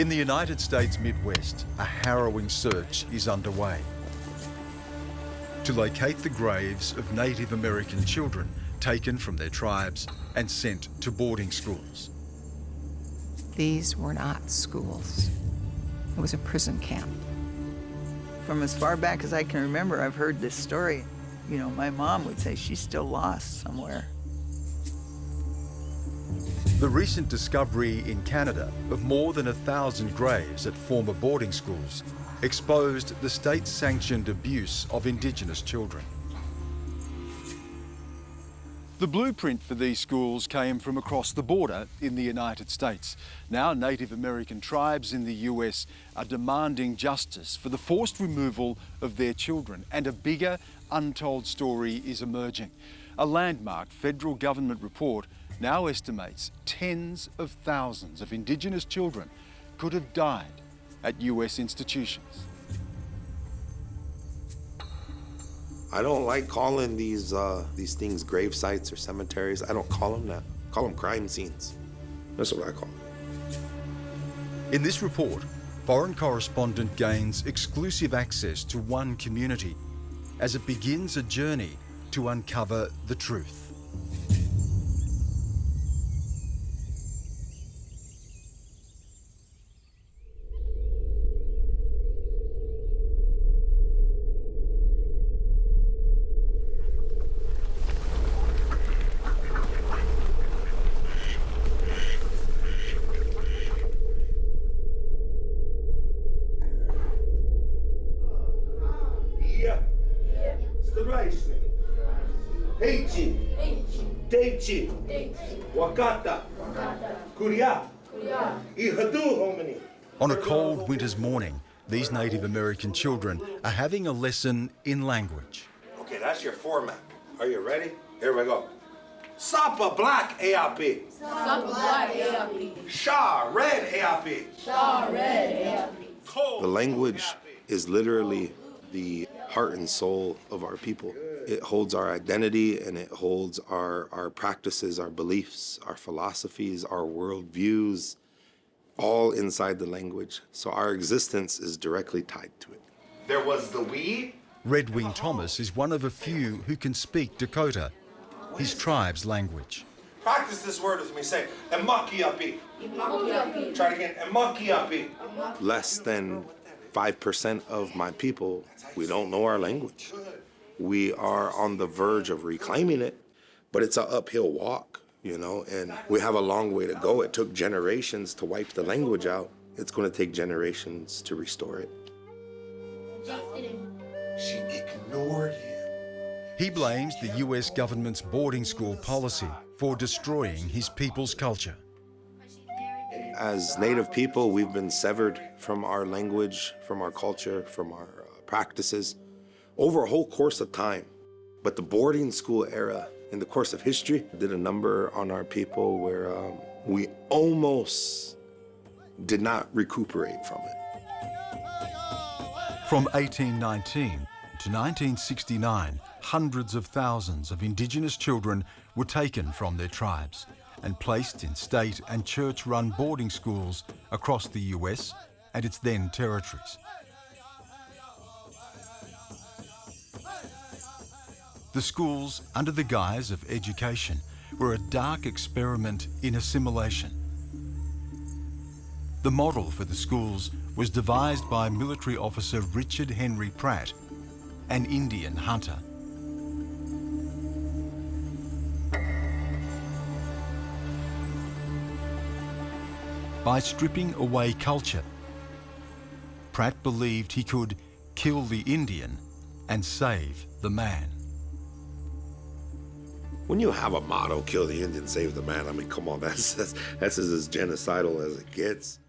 In the United States Midwest, a harrowing search is underway to locate the graves of Native American children taken from their tribes and sent to boarding schools. These were not schools. It was a prison camp. From as far back as I can remember, I've heard this story. You know, my mom would say she's still lost somewhere. The recent discovery in Canada of more than 1,000 graves at former boarding schools exposed the state-sanctioned abuse of Indigenous children. The blueprint for these schools came from across the border in the United States. Now Native American tribes in the US are demanding justice for the forced removal of their children, and a bigger, untold story is emerging. A landmark federal government report now estimates tens of thousands of Indigenous children could have died at US institutions. I don't like calling these things gravesites or cemeteries. I don't call them that. I call them crime scenes. That's what I call them. In this report, foreign correspondent gains exclusive access to one community as it begins a journey to uncover the truth. On a cold winter's morning, these Native American children are having a lesson in language. Okay, that's your format. Are you ready? Here we go. Sapa black ARP. Sapa black ARP. Shah red ARP. Shah red ARP. The language is literally the heart and soul of our people. It holds our identity, and it holds our practices, our beliefs, our philosophies, our worldviews, all inside the language. So our existence is directly tied to it. There was the we. Redwing Thomas is one of a few who can speak Dakota, his tribe's language. Practice this word with me. Say, emakiapi. Try it again, emakiapi. Less than 5% of my people, we don't know our language. We are on the verge of reclaiming it, but it's an uphill walk, you know, and we have a long way to go. It took generations to wipe the language out. It's going to take generations to restore it. She ignored him. He blames the US government's boarding school policy for destroying his people's culture. As Native people, we've been severed from our language, from our culture, from our practices over a whole course of time. But the boarding school era, in the course of history, did a number on our people where we almost did not recuperate from it. From 1819 to 1969, hundreds of thousands of Indigenous children were taken from their tribes and placed in state and church-run boarding schools across the US and its then territories. The schools, under the guise of education, were a dark experiment in assimilation. The model for the schools was devised by military officer Richard Henry Pratt, an Indian hunter. By stripping away culture, Pratt believed he could kill the Indian and save the man. When you have a motto, kill the Indian, save the man, I mean, come on, that's as genocidal as it gets.